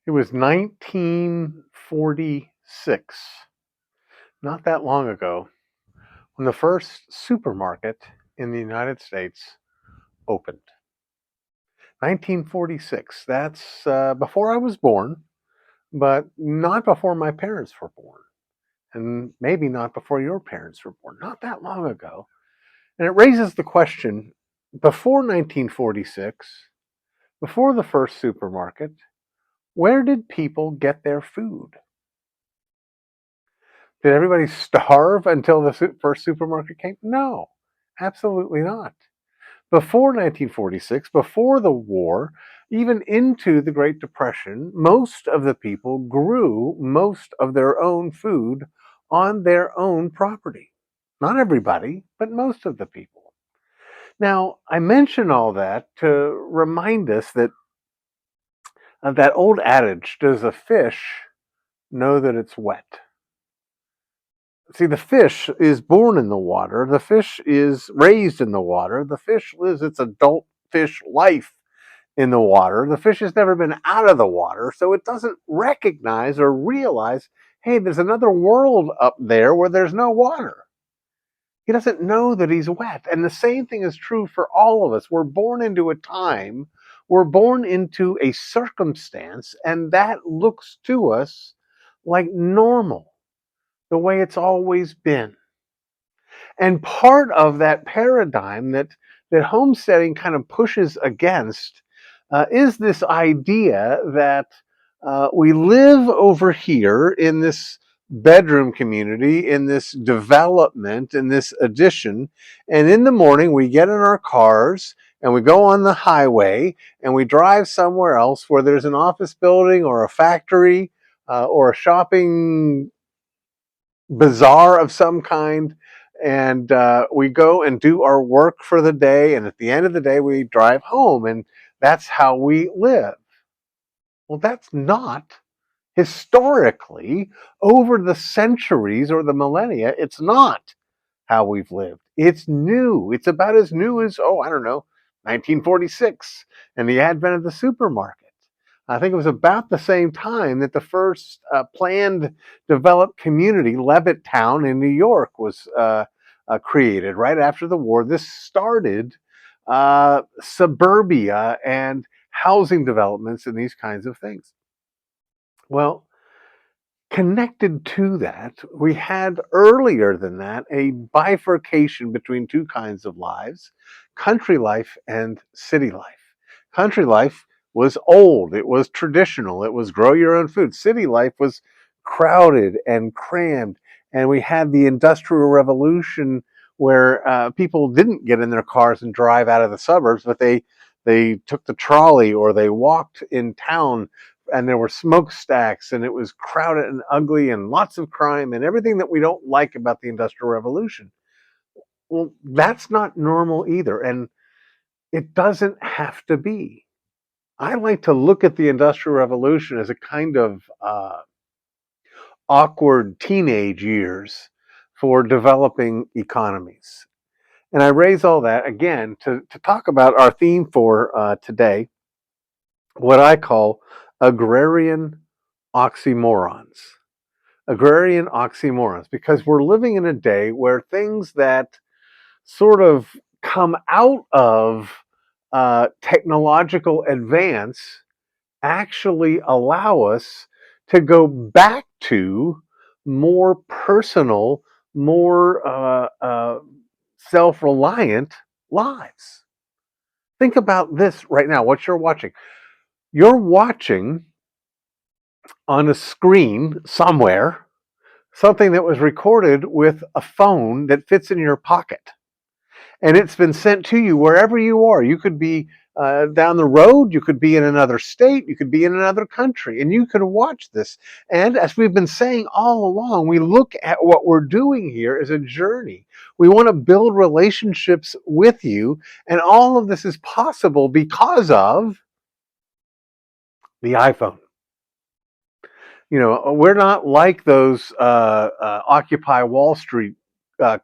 It was 1946, not that long ago, when the first supermarket in the United States opened. 1946. That's before I was born, but not before my parents were born. And maybe not before your parents were born. Not that long ago. And it raises the question, before 1946, before the first supermarket, where did people get their food? Did everybody starve until the first supermarket came? No, absolutely not. Before 1946, before the war, even into the Great Depression, most of the people grew most of their own food on their own property. Not everybody, but most of the people. Now, I mention all that to remind us that that old adage, does a fish know that it's wet? See, the fish is born in the water. The fish is raised in the water. The fish lives its adult fish life in the water. The fish has never been out of the water, so it doesn't recognize or realize, hey, there's another world up there where there's no water. He doesn't know that he's wet. And the same thing is true for all of us. We're born into a time, we're born into a circumstance, and that looks to us like normal, the way it's always been. And part of that paradigm that homesteading kind of pushes against is this idea that we live over here in this bedroom community, in this development, in this addition, and in the morning we get in our cars and we go on the highway and we drive somewhere else where there's an office building or a factory or a shopping bazaar of some kind, and we go and do our work for the day, and at the end of the day we drive home, and that's how we live. Well, that's not historically, over the centuries or the millennia, it's not how we've lived. It's new. It's about as new as, oh, I don't know, 1946 and the advent of the supermarket. I think it was about the same time that the first planned developed community, Levittown in New York, was created right after the war. This started suburbia and housing developments and these kinds of things. Well, connected to that, we had earlier than that a bifurcation between two kinds of lives, country life and city life. Country life was old, it was traditional, it was grow your own food. City life was crowded and crammed, and we had the Industrial Revolution where people didn't get in their cars and drive out of the suburbs, but they took the trolley or they walked in town, and there were smokestacks and it was crowded and ugly and lots of crime and everything that we don't like about the Industrial Revolution. Well, that's not normal either. And it doesn't have to be. I like to look at the Industrial Revolution as a kind of awkward teenage years for developing economies. And I raise all that again to talk about our theme for today, what I call agrarian oxymorons. Agrarian oxymorons, because we're living in a day where things that sort of come out of technological advance actually allow us to go back to more personal, more self reliant lives. Think about this right now, what you're watching. You're watching on a screen somewhere something that was recorded with a phone that fits in your pocket. And it's been sent to you wherever you are. You could be down the road, you could be in another state, you could be in another country, and you can watch this. And as we've been saying all along, we look at what we're doing here as a journey. We want to build relationships with you, and all of this is possible because of the iPhone. You know, we're not like those Occupy Wall Street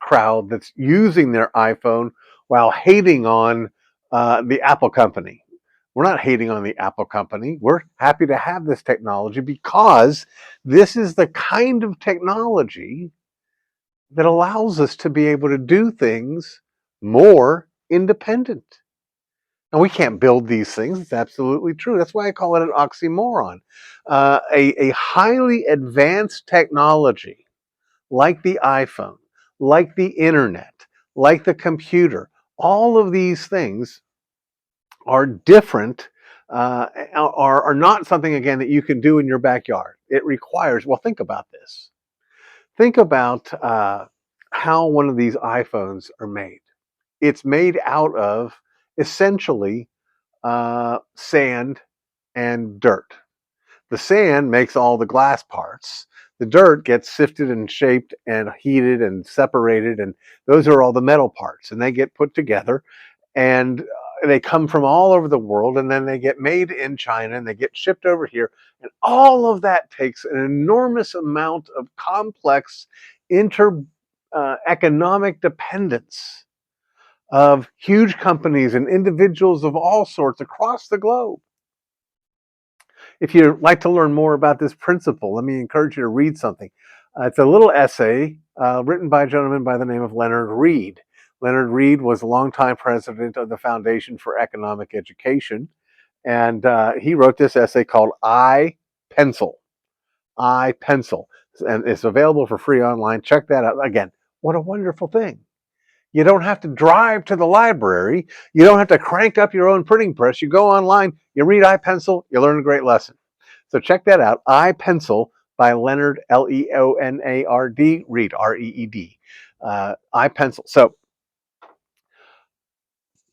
crowd that's using their iPhone while hating on the Apple company. We're not hating on the Apple company. We're happy to have this technology because this is the kind of technology that allows us to be able to do things more independent. And we can't build these things. It's absolutely true. That's why I call it an oxymoron. A highly advanced technology like the iPhone, like the internet, like the computer, all of these things are different, are not something, again, that you can do in your backyard. It requires, well, think about this. Think about how one of these iPhones are made. It's made out of essentially sand and dirt. The sand makes all the glass parts. The dirt gets sifted and shaped and heated and separated, and those are all the metal parts. And they get put together, and they come from all over the world, and then they get made in China and they get shipped over here. And all of that takes an enormous amount of complex inter economic dependence of huge companies and individuals of all sorts across the globe. If you'd like to learn more about this principle, let me encourage you to read something. It's a little essay written by a gentleman by the name of Leonard Read. Leonard Read was a longtime president of the Foundation for Economic Education, and he wrote this essay called I Pencil. I Pencil. And it's available for free online. Check that out. Again, what a wonderful thing. You don't have to drive to the library. You don't have to crank up your own printing press. You go online, you read iPencil, you learn a great lesson. So check that out. iPencil by Leonard, Leonard, Read, Reed. iPencil. So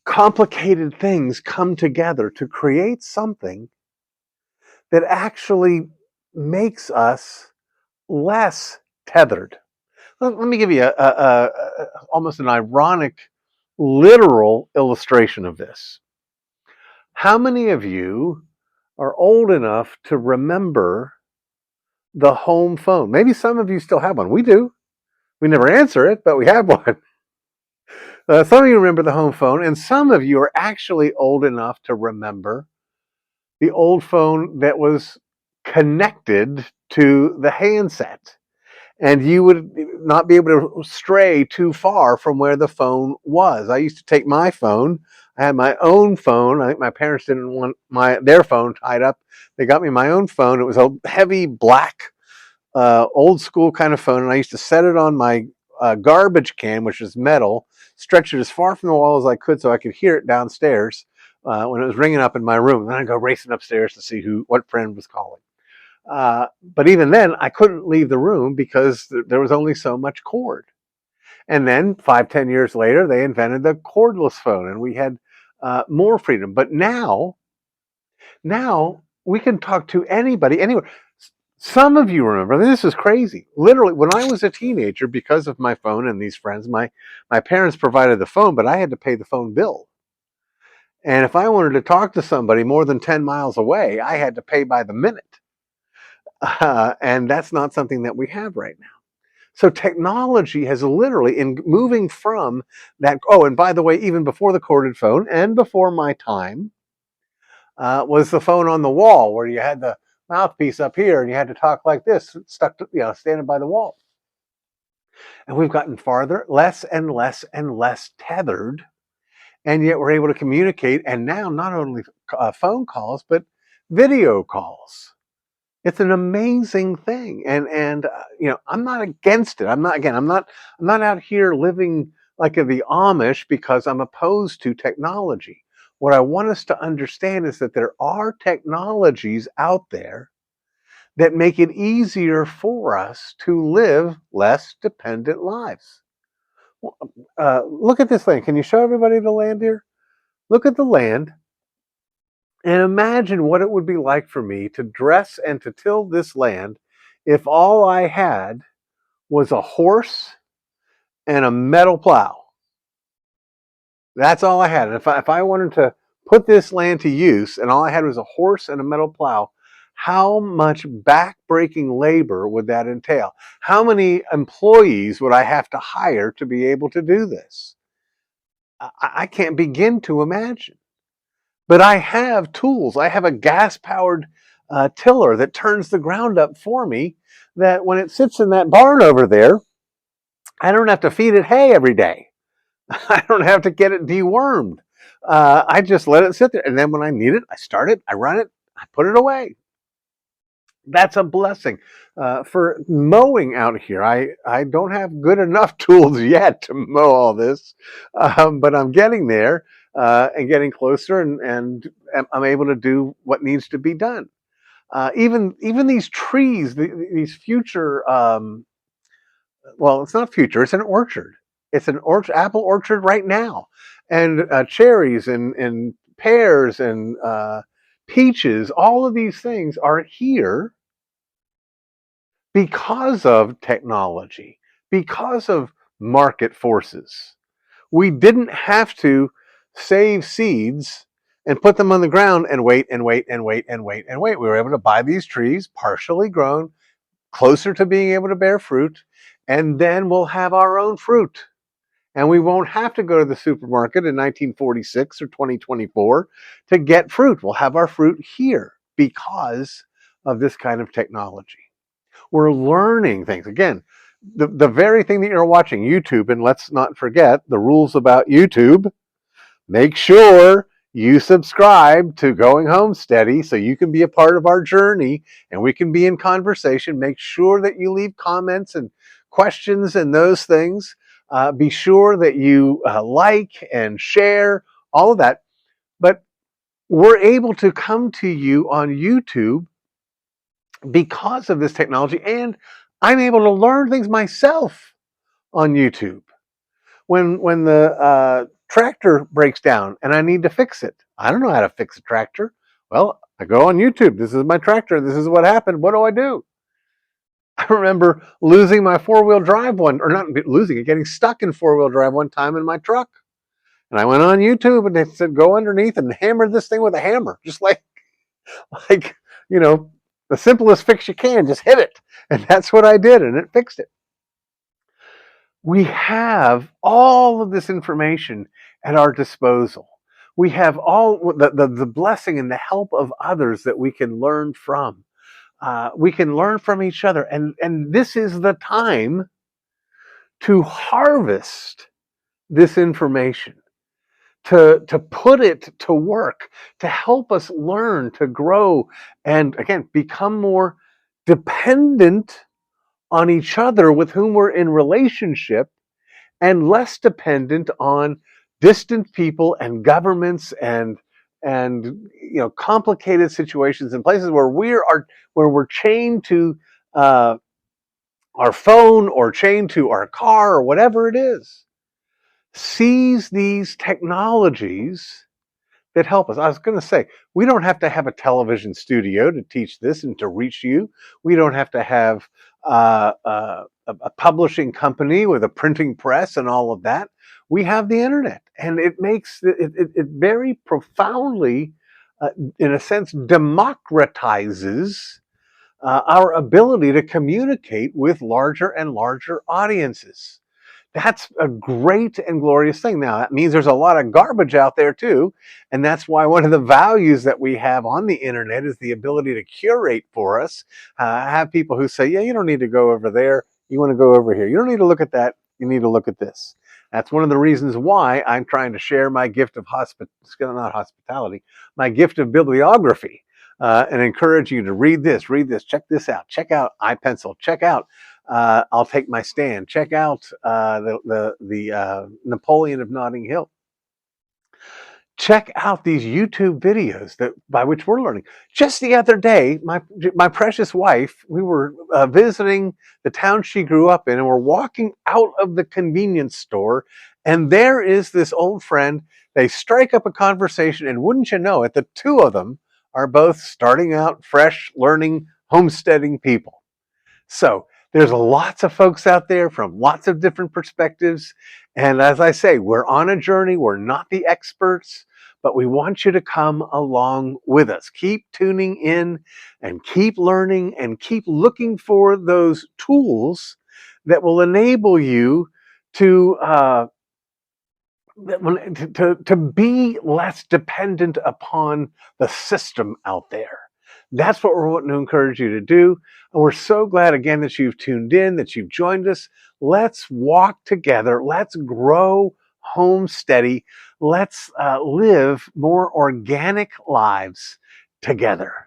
complicated things come together to create something that actually makes us less tethered. Let me give you almost an ironic, literal illustration of this. How many of you are old enough to remember the home phone? Maybe some of you still have one. We do. We never answer it, but we have one. Some of you remember the home phone, and some of you are actually old enough to remember the old phone that was connected to the handset. And you would not be able to stray too far from where the phone was. I used to take my phone. I had my own phone. I think my parents didn't want their phone tied up. They got me my own phone. It was a heavy black, old school kind of phone, and I used to set it on my garbage can, which is metal, stretch it as far from the wall as I could so I could hear it downstairs when it was ringing up in my room. And then I'd go racing upstairs to see what friend was calling. But even then, I couldn't leave the room because there was only so much cord. And then 5, 10 years later, they invented the cordless phone, and we had more freedom. But now we can talk to anybody, anywhere. Some of you remember, this is crazy. Literally, when I was a teenager, because of my phone and these friends, my parents provided the phone, but I had to pay the phone bill. And if I wanted to talk to somebody more than 10 miles away, I had to pay by the minute. And that's not something that we have right now. So technology has literally, in moving from that, oh, and by the way, even before the corded phone and before my time, was the phone on the wall where you had the mouthpiece up here and you had to talk like this, stuck to, standing by the wall. And we've gotten farther, less and less and less tethered, and yet we're able to communicate. And now not only phone calls, but video calls. It's an amazing thing, and I'm not against it. I'm not out here living like the Amish because I'm opposed to technology. What I want us to understand is that there are technologies out there that make it easier for us to live less dependent lives. Look at this land. Can you show everybody the land here? Look at the land. And imagine what it would be like for me to dress and to till this land if all I had was a horse and a metal plow. That's all I had. And if I wanted to put this land to use and all I had was a horse and a metal plow, how much back-breaking labor would that entail? How many employees would I have to hire to be able to do this? I can't begin to imagine. But I have tools. I have a gas powered tiller that turns the ground up for me, that when it sits in that barn over there, I don't have to feed it hay every day. I don't have to get it dewormed. I just let it sit there. And then when I need it, I start it, I run it, I put it away. That's a blessing. For mowing out here, I don't have good enough tools yet to mow all this, but I'm getting there, and getting closer, and I'm able to do what needs to be done. Even these trees, these future, well, it's not future, it's an orchard. It's an apple orchard right now, and cherries and pears and peaches. All of these things are here because of technology, because of market forces. We didn't have to save seeds and put them on the ground and wait and wait and wait and wait and wait. We were able to buy these trees partially grown, closer to being able to bear fruit, and then we'll have our own fruit. And we won't have to go to the supermarket in 1946 or 2024 to get fruit. We'll have our fruit here because of this kind of technology. We're learning things. Again, the very thing that you're watching, YouTube, and let's not forget the rules about YouTube. Make sure you subscribe to Going Home Steady so you can be a part of our journey and we can be in conversation. Make sure that you leave comments and questions and those things. Be sure that you like and share all of that. But we're able to come to you on YouTube because of this technology, and I'm able to learn things myself on YouTube. When the tractor breaks down and I need to fix it, I don't know how to fix a tractor. Well, I go on YouTube. This is my tractor. This is what happened. What do I do? I remember losing my four-wheel drive one, or not losing it, getting stuck in four-wheel drive one time in my truck. And I went on YouTube and they said, go underneath and hammer this thing with a hammer, just like you know, the simplest fix you can, just hit it. And that's what I did, and it fixed it. We have all of this information at our disposal. We have all the blessing and the help of others that we can learn from. We can learn from each other. And this is the time to harvest this information, to put it to work, to help us learn, to grow, and again, become more dependent on each other with whom we're in relationship, and less dependent on distant people and governments and complicated situations in places where we're chained to our phone or chained to our car or whatever it is. Seize these technologies that help us. I was going to say, we don't have to have a television studio to teach this and to reach you. We don't have to have a publishing company with a printing press and all of that. We have the internet, and it makes it very profoundly, in a sense, democratizes our ability to communicate with larger and larger audiences. That's a great and glorious thing. Now, that means there's a lot of garbage out there too. And that's why one of the values that we have on the internet is the ability to curate for us. Have people who say, yeah, you don't need to go over there. You want to go over here. You don't need to look at that. You need to look at this. That's one of the reasons why I'm trying to share my gift of not hospitality, my gift of bibliography, and encourage you to read this, check this out, check out iPencil, check out I'll Take My Stand. Check out the Napoleon of Notting Hill. Check out these YouTube videos that by which we're learning. Just the other day, my precious wife, we were visiting the town she grew up in, and we're walking out of the convenience store, and there is this old friend. They strike up a conversation, and wouldn't you know it, the two of them are both starting out fresh, learning, homesteading people. So there's lots of folks out there from lots of different perspectives. And as I say, we're on a journey. We're not the experts, but we want you to come along with us. Keep tuning in and keep learning and keep looking for those tools that will enable you to to be less dependent upon the system out there. That's what we're wanting to encourage you to do. And we're so glad again that you've tuned in, that you've joined us. Let's walk together. Let's grow homesteady. Let's live more organic lives together.